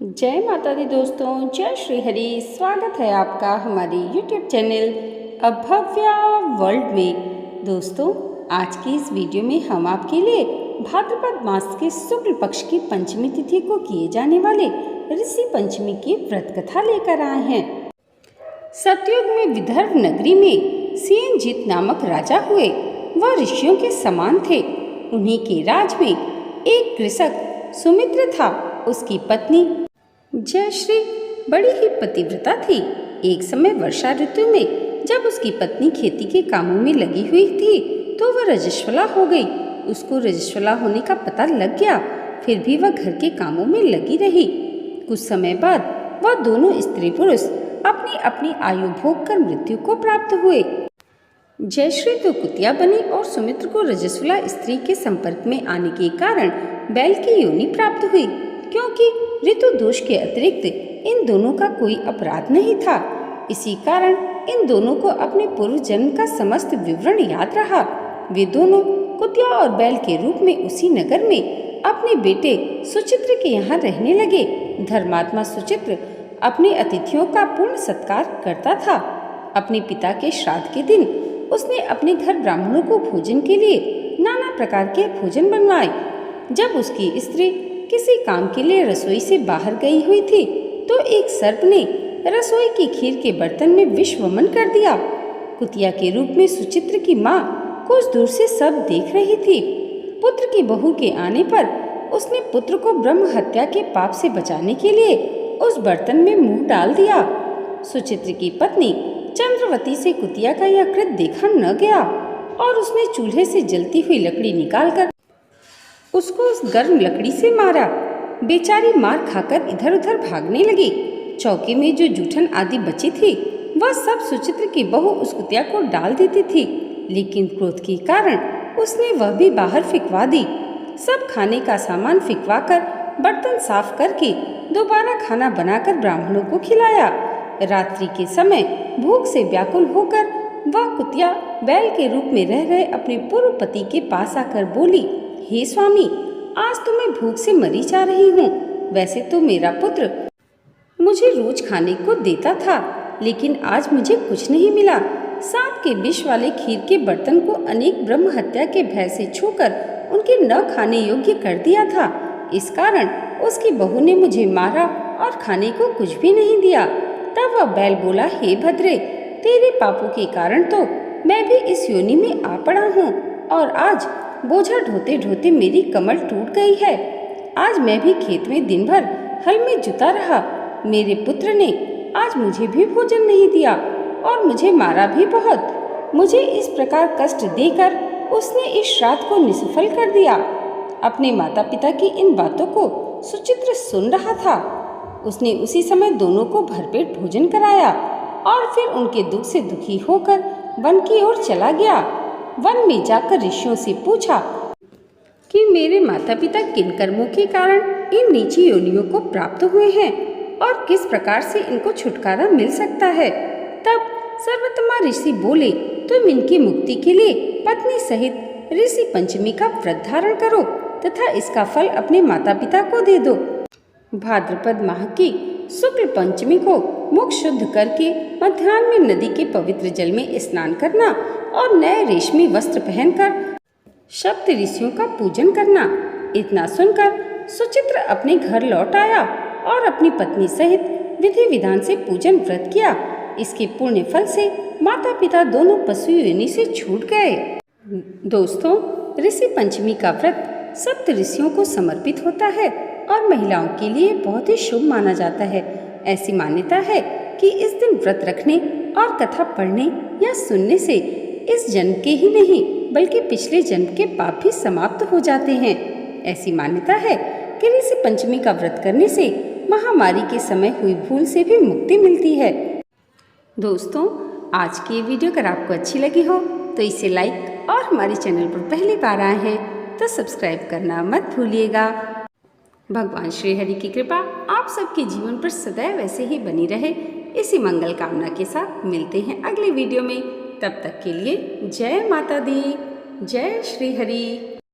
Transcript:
जय माता दी दोस्तों, जय श्री हरि। स्वागत है आपका हमारी YouTube चैनल अभव्या वर्ल्ड में। दोस्तों, आज की इस वीडियो में हम आपके लिए भाद्रपद मास के शुक्ल पक्ष की पंचमी तिथि को किए जाने वाले ऋषि पंचमी की व्रत कथा लेकर आए हैं। सतयुग में विदर्भ नगरी में सेनजीत नामक राजा हुए। वह ऋषियों के समान थे। उन्हीं के राज में एक कृषक सुमित्र था। उसकी पत्नी जयश्री बड़ी ही पतिव्रता थी। एक समय वर्षा ऋतु में जब उसकी पत्नी खेती के कामों में लगी हुई थी तो वह रजस्वला हो गई। उसको रजस्वला होने का पता लग गया, फिर भी वह घर के कामों में लगी रही। कुछ समय बाद वह दोनों स्त्री पुरुष अपनी अपनी आयु भोग कर मृत्यु को प्राप्त हुए। जयश्री तो कुतिया बनी और सुमित्र को रजस्वला स्त्री के संपर्क में आने के कारण बैल की योनि प्राप्त हुई। क्योंकि ऋतु दोष के अतिरिक्त इन दोनों का कोई अपराध नहीं था, इसी कारण इन दोनों को अपने पूर्व जन्म का समस्त विवरण याद रहा। वे दोनों कुतिया और बैल के रूप में उसी नगर में अपने बेटे सुचित्र के यहाँ रहने लगे। धर्मात्मा सुचित्र अपने अतिथियों का पूर्ण सत्कार करता था। अपने पिता के श्राद्ध के दिन उसने अपने घर ब्राह्मणों को भोजन के लिए नाना प्रकार के भोजन बनवाए। जब उसकी स्त्री किसी काम के लिए रसोई से बाहर गई हुई थी तो एक सर्प ने रसोई की खीर के बर्तन में विष वमन कर दिया। कुतिया के रूप में सुचित्र की माँ कुछ दूर से सब देख रही थी। पुत्र की बहू के आने पर उसने पुत्र को ब्रह्म हत्या के पाप से बचाने के लिए उस बर्तन में मुंह डाल दिया। सुचित्र की पत्नी चंद्रवती से कुतिया का यह कृत्य देखा न गया और उसने चूल्हे से जलती हुई लकड़ी निकालकर उसको उस गर्म लकड़ी से मारा। बेचारी मार खाकर इधर उधर भागने लगी। चौके में जो जूठन आदि बची थी वह सब सुचित्र की बहू उस कुतिया को डाल देती थी, लेकिन क्रोध के कारण उसने वह भी बाहर फिकवा दी। सब खाने का सामान फिकवा कर बर्तन साफ करके दोबारा खाना बनाकर ब्राह्मणों को खिलाया। रात्रि के समय भूख से व्याकुल होकर वह कुतिया बैल के रूप में रह रहे अपने पूर्व पति के पास आकर बोली, हे स्वामी, आज तो मैं भूख से मरी जा रही हूँ। वैसे तो मेरा पुत्र मुझे रोज खाने को देता था, लेकिन आज मुझे कुछ नहीं मिला। सांप के विष वाले खीर के बर्तन को अनेक ब्रह्म हत्या के भय से छूकर उनके न खाने योग्य कर दिया था। इस कारण उसकी बहू ने मुझे मारा और खाने को कुछ भी नहीं दिया। तब वह बैल बोला, हे भद्रे, तेरे पापों के कारण तो मैं भी इस योनि में आ पड़ा हूँ और आज बोझा ढोते ढोते मेरी कमर टूट गई है। आज मैं भी खेत में दिन भर हल में जुता रहा। मेरे पुत्र ने आज मुझे भी भोजन नहीं दिया और मुझे मारा भी बहुत। मुझे इस प्रकार कष्ट देकर उसने इस श्राद्ध को निष्फल कर दिया। अपने माता पिता की इन बातों को सुचित्र सुन रहा था। उसने उसी समय दोनों को भरपेट भोजन कराया और फिर उनके दुख से दुखी होकर वन की ओर चला गया। वन में जाकर ऋषियों से पूछा कि मेरे माता पिता किन कर्मों के कारण इन नीची योनियों को प्राप्त हुए हैं और किस प्रकार से इनको छुटकारा मिल सकता है। तब सर्वोत्तमा ऋषि बोले, तुम इनकी मुक्ति के लिए पत्नी सहित ऋषि पंचमी का व्रत धारण करो तथा इसका फल अपने माता पिता को दे दो। भाद्रपद माह की शुक्ल पंचमी को मुख शुद्ध करके मध्याह्न में नदी के पवित्र जल में स्नान करना और नए रेशमी वस्त्र पहनकर सप्त ऋषियों का पूजन करना। इतना सुनकर सुचित्र अपने घर लौट आया और अपनी पत्नी सहित विधि विधान से पूजन व्रत किया। इसके पुण्य फल से माता पिता दोनों पशु योनि से छूट गए। दोस्तों, ऋषि पंचमी का व्रत सप्त ऋषियों को समर्पित होता है और महिलाओं के लिए बहुत ही शुभ माना जाता है। ऐसी मान्यता है कि इस दिन व्रत रखने और कथा पढ़ने या सुनने से इस जन्म के ही नहीं बल्कि पिछले जन्म के पाप भी समाप्त हो जाते हैं। ऐसी मान्यता है कि ऋषि पंचमी का व्रत करने से महामारी के समय हुई भूल से भी मुक्ति मिलती है। दोस्तों, आज की वीडियो अगर आपको अच्छी लगी हो तो इसे लाइक और हमारे चैनल पर पहली बार आए हैं तो सब्सक्राइब करना मत भूलिएगा। भगवान श्री हरि की कृपा आप सबके जीवन पर सदैव ऐसे ही बनी रहे, इसी मंगल कामना के साथ मिलते हैं अगले वीडियो में। तब तक के लिए जय माता दी, जय श्री हरि।